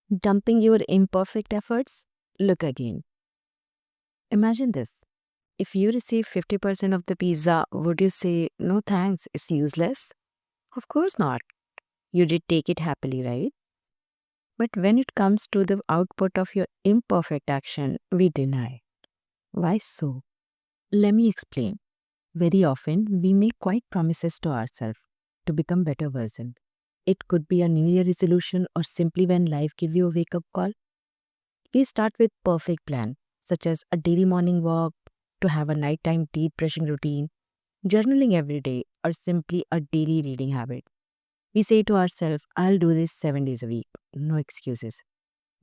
Dumping your imperfect efforts? Look again. Imagine this. If you receive 50% of the pizza, would you say, no thanks, it's useless? Of course not. You did take it happily, right? But when it comes to the output of your imperfect action, we deny. Why so? Let me explain. Very often, we make quite promises to ourselves to become better version. It could be a New Year resolution or simply when life gives you a wake-up call. We start with perfect plan, such as a daily morning walk, to have a nighttime teeth brushing routine, journaling every day, or simply a daily reading habit. We say to ourselves, I'll do this 7 days a week. No excuses.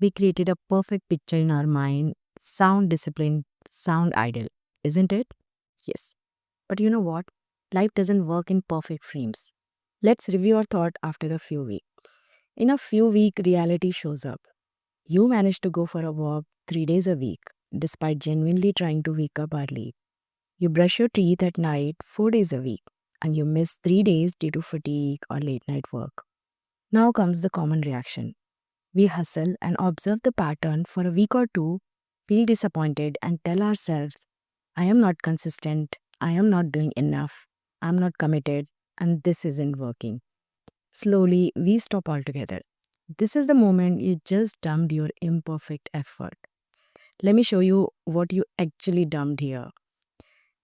We created a perfect picture in our mind, sound disciplined, sound ideal, isn't it? Yes. But you know what? Life doesn't work in perfect frames. Let's review our thought after a few weeks. In a few weeks, reality shows up. You manage to go for a walk 3 days a week, despite genuinely trying to wake up early. You brush your teeth at night 4 days a week, and you miss 3 days due to fatigue or late night work. Now comes the common reaction. We hustle and observe the pattern for a week or two, feel disappointed, and tell ourselves, I am not consistent, I am not doing enough, I'm not committed, and this isn't working. Slowly, we stop altogether. This is the moment you just dumped your imperfect effort. Let me show you what you actually dumped here.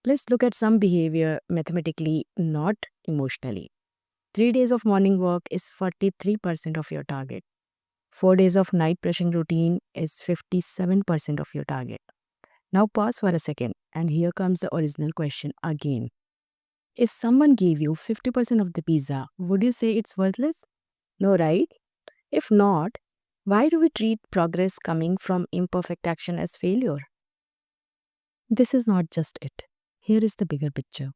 Let's look at some behavior mathematically, not emotionally. 3 days of morning work is 43% of your target. 4 days of night brushing routine is 57% of your target. Now pause for a second, and here comes the original question again. If someone gave you 50% of the pizza, would you say it's worthless? No, right? If not, why do we treat progress coming from imperfect action as failure? This is not just it. Here is the bigger picture.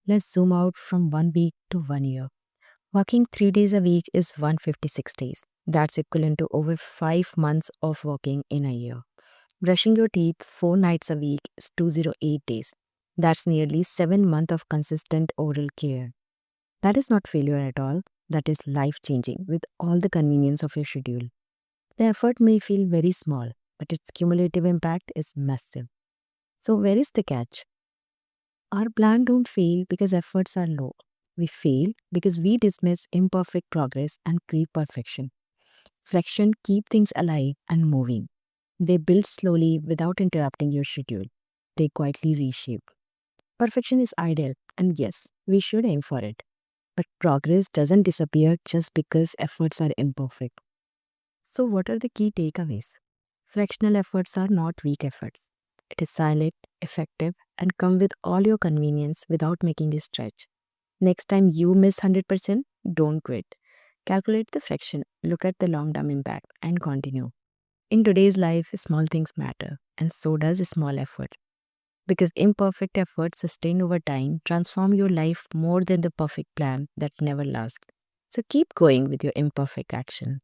Let's zoom out from 1 week to 1 year. Working 3 days a week is 156 days. That's equivalent to over 5 months of working in a year. Brushing your teeth 4 nights a week is 208 days. That's nearly 7 months of consistent oral care. That is not failure at all. That is life changing with all the convenience of your schedule. The effort may feel very small, but its cumulative impact is massive. So, where is the catch? Our plan don't fail because efforts are low. We fail because we dismiss imperfect progress and crave perfection. Fraction keep things alive and moving. They build slowly without interrupting your schedule. They quietly reshape. Perfection is ideal, and yes, we should aim for it. But progress doesn't disappear just because efforts are imperfect. So, what are the key takeaways? Fractional efforts are not weak efforts. It is silent, effective, and come with all your convenience without making you stretch. Next time you miss 100%, don't quit. Calculate the fraction, look at the long term impact, and continue. In today's life, small things matter, and so does small effort. Because imperfect efforts sustained over time transform your life more than the perfect plan that never lasts. So keep going with your imperfect action.